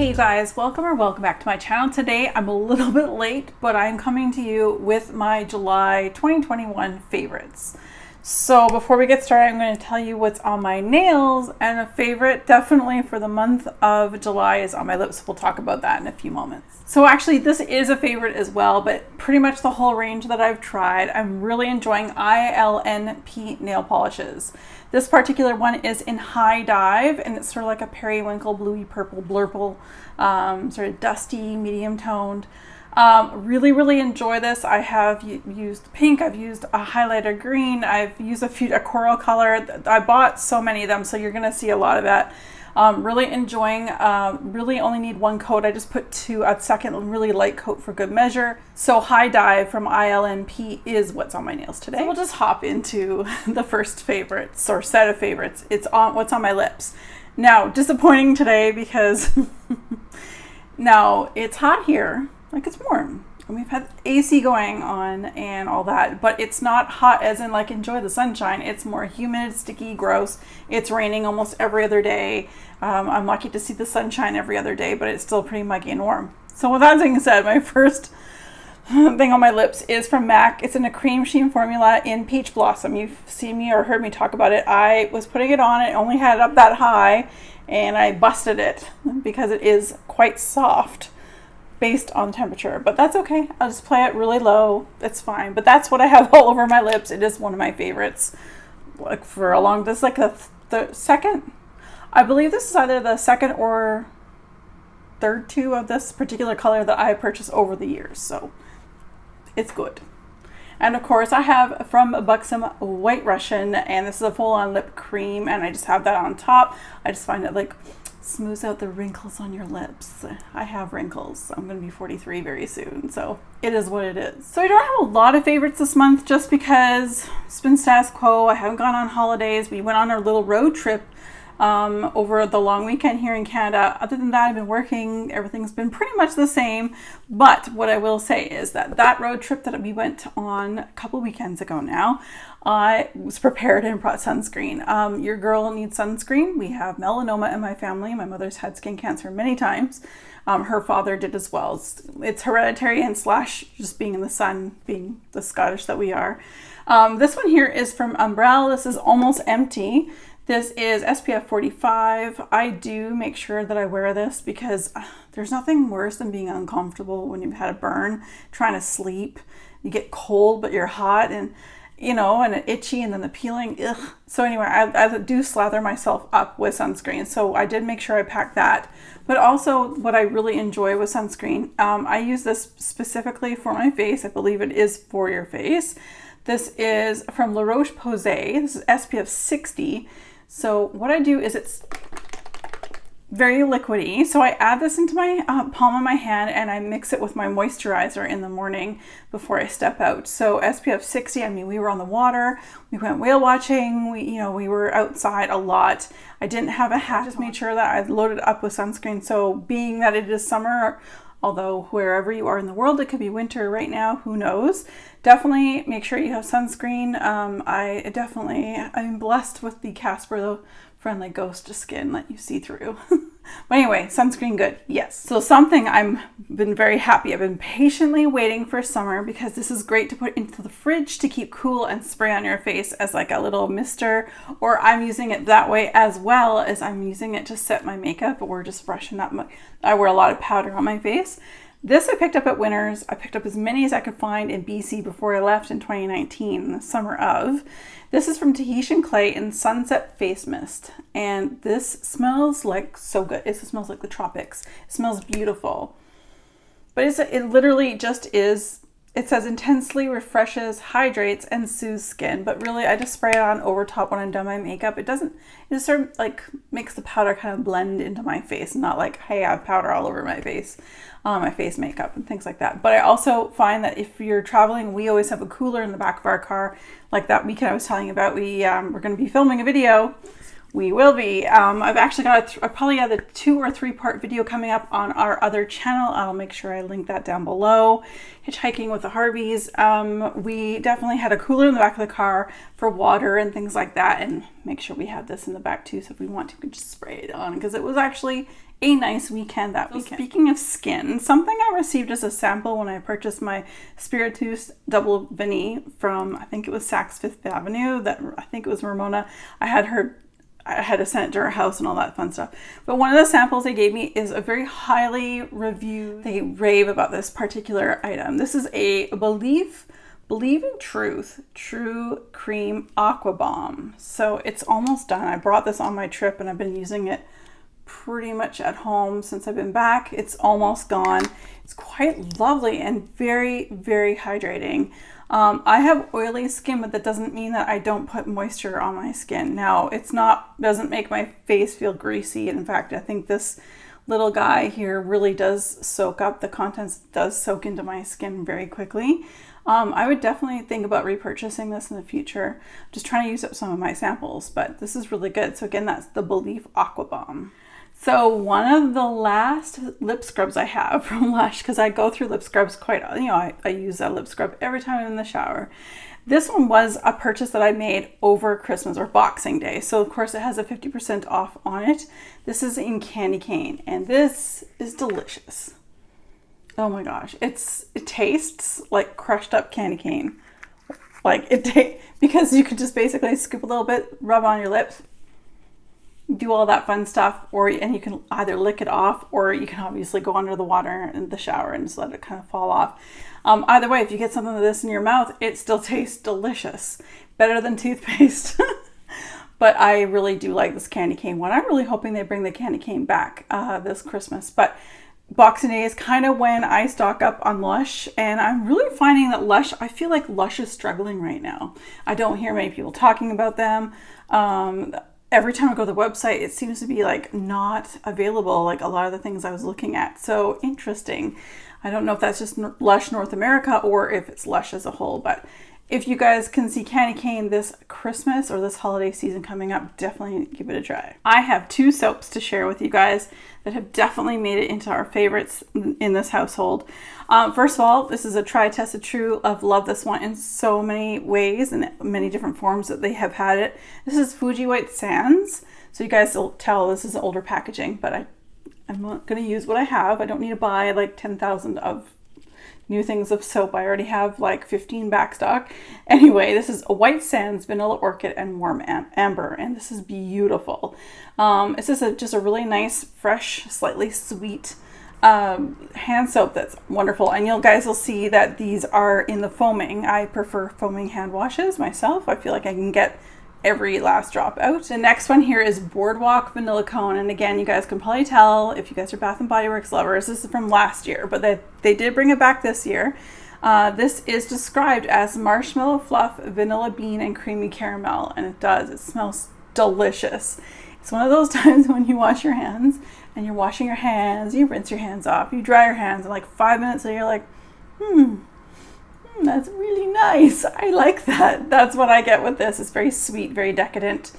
Hey you guys, welcome back to my channel. Today I'm a little bit late, but I'm coming to you with my July 2021 favorites. So before we get started, I'm going to tell you what's on my nails, and a favorite definitely for the month of July is on my lips. We'll talk about that in a few moments. So actually this is a favorite as well, but pretty much the whole range that I've tried. I'm really enjoying ILNP nail polishes. This particular one is in High Dive, and it's sort of like a periwinkle, bluey purple, blurple, sort of dusty, medium toned. Really enjoy this. I have used pink, I've used a highlighter green, I've used a coral color. I bought so many of them, so you're gonna see a lot of that. Really enjoying, really only need one coat. I just put a second really light coat for good measure. So High Dive from ILNP is what's on my nails today. So we'll just hop into the first favorites, or set of favorites. It's on what's on my lips. Now, disappointing today because now it's hot here. Like, it's warm and we've had AC going on and all that, but it's not hot as in like enjoy the sunshine. It's more humid, sticky, gross. It's raining almost every other day. I'm lucky to see the sunshine every other day, but it's still pretty muggy and warm. So with that being said, my first thing on my lips is from MAC. It's in a cream sheen formula in Peach Blossom. You've seen me or heard me talk about it. I was putting it on, it only had it up that high, and I busted it because it is quite soft based on temperature, but that's okay. I'll just play it really low. It's fine. But that's what I have all over my lips. It is one of my favorites. Like for a long, this is like the second, I believe this is either the second or third tube of this particular color that I purchased over the years. So it's good. And of course I have from Buxom White Russian, and this is a full-on lip cream, and I just have that on top. I just find it like smooths out the wrinkles on your lips. I have wrinkles. I'm going to be 43 very soon, so it is what it is. So I don't have a lot of favorites this month just because it's been status quo. I haven't gone on holidays. We went on our little road trip over the long weekend here in Canada. Other than that, I've been working. Everything's been pretty much the same. But what I will say is that road trip that we went on a couple weekends ago now, I was prepared and brought sunscreen. Your girl needs sunscreen. We have melanoma in my family. My mother's had skin cancer many times. Her father did as well. It's hereditary and / just being in the sun, being the Scottish that we are. This one here is from Umbrella. This is almost empty. This is SPF 45. I do make sure that I wear this because there's nothing worse than being uncomfortable when you've had a burn, trying to sleep. You get cold, but you're hot, and you know, and itchy, and then the peeling. Ugh. So anyway, I do slather myself up with sunscreen. So I did make sure I packed that. But also what I really enjoy with sunscreen, I use this specifically for my face. I believe it is for your face. This is from La Roche-Posay. This is SPF 60. So what I do is it's very liquidy. So I add this into my palm of my hand, and I mix it with my moisturizer in the morning before I step out. So SPF 60, I mean, we were on the water, we went whale watching, we were outside a lot. I didn't have a hat, just made sure that I loaded up with sunscreen. So being that it is summer, although wherever you are in the world, it could be winter right now, who knows? Definitely make sure you have sunscreen. I'm blessed with the Casper, the friendly ghost skin that you see through. But anyway, sunscreen good, yes. So something I've been very happy. I've been patiently waiting for summer because this is great to put into the fridge to keep cool and spray on your face as like a little mister, or I'm using it that way as well as I'm using it to set my makeup or just freshen up. I wear a lot of powder on my face. This I picked up at Winners. I picked up as many as I could find in BC before I left in 2019, the summer of. This is from Tahitian Clay in Sunset Face Mist. And this smells like so good. It smells like the tropics. It smells beautiful. But it literally just is, it says intensely refreshes, hydrates, and soothes skin. But really, I just spray it on over top when I'm done my makeup. It just sort of like makes the powder kind of blend into my face. Not like, hey, I have powder all over my face makeup and things like that. But I also find that if you're traveling, we always have a cooler in the back of our car. Like that weekend I was telling you about, we're going to be filming a video We will be. I've actually got probably have a 2 or 3 part video coming up on our other channel. I'll make sure I link that down below. Hitchhiking with the Harveys. We definitely had a cooler in the back of the car for water and things like that, and make sure we have this in the back too, so if we want to, we can just spray it on, because it was actually a nice weekend that weekend. Speaking of skin, something I received as a sample when I purchased my Spiritus Double Veni from, I think it was Saks Fifth Avenue, that I think it was Ramona. I had to send it to her house and all that fun stuff. But one of the samples they gave me is a very highly reviewed, they rave about this particular item. This is a Believe in Truth True Cream Aqua Bomb. So it's almost done. I brought this on my trip and I've been using it pretty much at home since I've been back. It's almost gone. It's quite lovely and very, very hydrating. I have oily skin, but that doesn't mean that I don't put moisture on my skin. Now, doesn't make my face feel greasy. In fact, I think this little guy here really does soak up, the contents does soak into my skin very quickly. I would definitely think about repurchasing this in the future. Just trying to use up some of my samples, but this is really good. So again, that's the Believe Aqua Bomb. So one of the last lip scrubs I have from Lush, because I go through lip scrubs quite, I use that lip scrub every time I'm in the shower. This one was a purchase that I made over Christmas or Boxing Day. So of course it has a 50% off on it. This is in candy cane and this is delicious. Oh my gosh. It tastes like crushed up candy cane. Because you could just basically scoop a little bit, rub on your lips, do all that fun stuff, and you can either lick it off, or you can obviously go under the water in the shower and just let it kind of fall off. Either way, if you get something like this in your mouth, it still tastes delicious. Better than toothpaste. But I really do like this candy cane one. I'm really hoping they bring the candy cane back this Christmas. But Boxing Day is kind of when I stock up on Lush, and I'm really finding that I feel like Lush is struggling right now. I don't hear many people talking about them. Every time I go to the website, it seems to be like not available, like a lot of the things I was looking at. So interesting. I don't know if that's just Lush North America or if it's Lush as a whole, but if you guys can see candy cane this Christmas or this holiday season coming up, definitely give it a try. I have 2 soaps to share with you guys that have definitely made it into our favorites in this household. First of all, this is a Try Tested True. I've loved this one in so many ways and many different forms that they have had it. This is Fuji White Sands. So you guys will tell this is older packaging, but I'm not going to use what I have. I don't need to buy like 10,000 of new things of soap. I already have like 15 backstock. Anyway, this is a White Sands, Vanilla Orchid, and Warm Amber, and this is beautiful. It's just a really nice, fresh, slightly sweet hand soap that's wonderful. And you guys will see that these are in the foaming. I prefer foaming hand washes myself. I feel like I can get every last drop out. The next one here is Boardwalk Vanilla Cone, and again, you guys can probably tell if you guys are Bath & Body Works lovers, this is from last year, but they did bring it back this year. This is described as marshmallow fluff, vanilla bean, and creamy caramel, and it smells delicious. It's one of those times when you wash your hands and you're washing your hands, you rinse your hands off, you dry your hands, and like 5 minutes later you're like, that's really nice. I like that. That's what I get with this. It's very sweet, very decadent,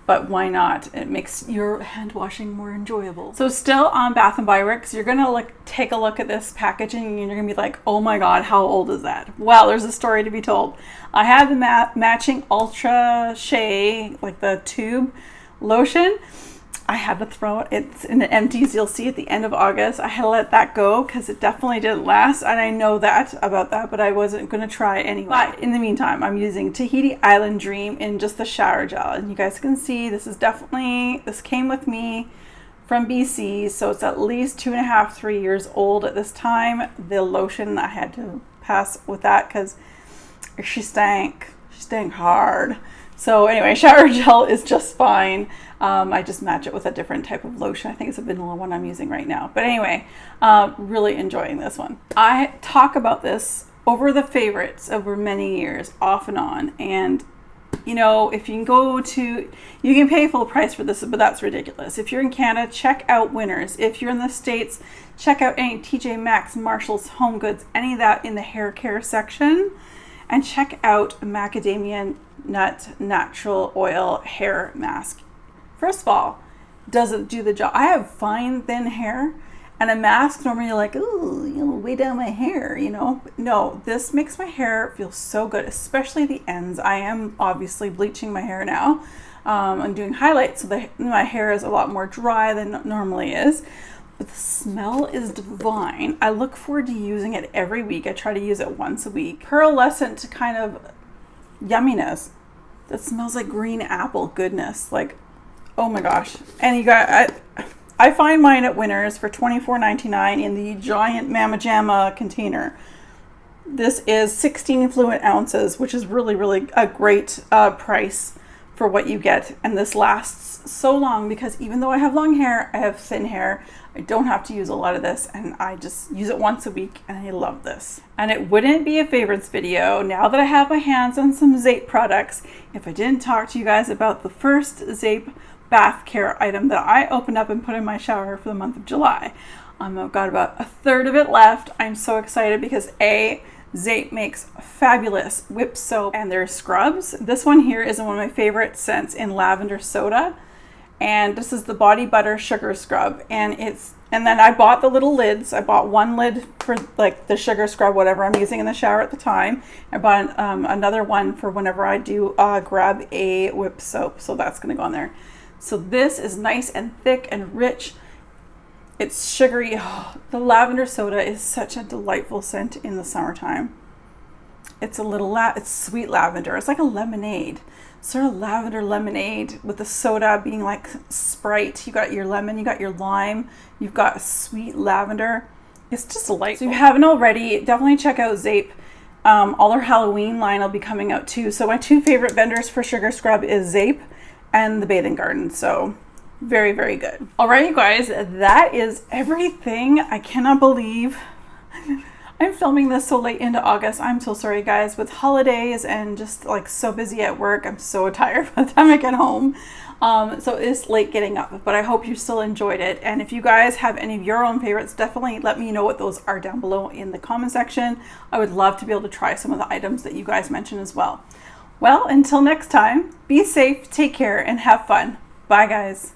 but why not? It makes your hand washing more enjoyable. So still on Bath & Body Works, you're gonna take a look at this packaging and you're gonna be like, oh my God, how old is that? Well, there's a story to be told. I have the matching Ultra Shea, like the tube lotion. I had to throw it. It's in the empties. You'll see at the end of August. I had to let that go because it definitely didn't last. And I know about that, but I wasn't going to try it anyway. But in the meantime, I'm using Tahiti Island Dream in just the shower gel. And you guys can see this came with me from BC. So it's at least 2.5, 3 years old at this time. The lotion, I had to pass with that because she stank. She stank hard. So anyway, shower gel is just fine. I just match it with a different type of lotion. I think it's a vanilla one I'm using right now. But anyway, really enjoying this one. I talk about this over the favorites over many years, off and on. And, you know, if you can pay full price for this, but that's ridiculous. If you're in Canada, check out Winners. If you're in the States, check out any TJ Maxx, Marshalls, Home Goods, any of that in the hair care section. And check out Macadamia Nut Natural Oil Hair Mask. First of all, does it do the job? I have fine, thin hair, and a mask normally you're like, ooh, you know, way down my hair, you know. No, this makes my hair feel so good, especially the ends. I am obviously bleaching my hair now. I'm doing highlights, so my hair is a lot more dry than it normally is. But the smell is divine. I look forward to using it every week. I try to use it once a week. Pearlescent kind of yumminess that smells like green apple goodness. Like, oh my gosh. And you got, I find mine at Winners for $24.99 in the giant Mama Jamma container. This is 16 fluid ounces, which is really, really a great price for what you get. And this lasts so long because even though I have long hair, I have thin hair. I don't have to use a lot of this, and I just use it once a week, and I love this. And it wouldn't be a favorites video now that I have my hands on some Zape products if I didn't talk to you guys about the first Zape bath care item that I opened up and put in my shower for the month of July. I've got about a third of it left. I'm so excited because Zape makes fabulous whip soap and their scrubs. This one here is one of my favorite scents in lavender soda. And this is the Body Butter Sugar Scrub. And then I bought the little lids. I bought one lid for like the sugar scrub, whatever I'm using in the shower at the time. I bought another one for whenever I do grab a whip soap. So that's gonna go in there. So this is nice and thick and rich. It's sugary. Oh, the lavender soda is such a delightful scent in the summertime. It's a little it's sweet lavender. It's like a lemonade, sort of lavender lemonade with the soda being like Sprite. You got your lemon, you got your lime, you've got a sweet lavender. It's just delightful. So if you haven't already, definitely check out Zape. All their Halloween line will be coming out too. So my two favorite vendors for sugar scrub is Zape and the Bathing Garden. So very, very good. All right, you guys, that is everything. I cannot believe I'm filming this so late into August. I'm so sorry, guys, with holidays and just like so busy at work. I'm so tired by the time I get home. So it's late getting up, but I hope you still enjoyed it. And if you guys have any of your own favorites, definitely let me know what those are down below in the comment section. I would love to be able to try some of the items that you guys mentioned as well. Well, until next time, be safe, take care, and have fun. Bye, guys.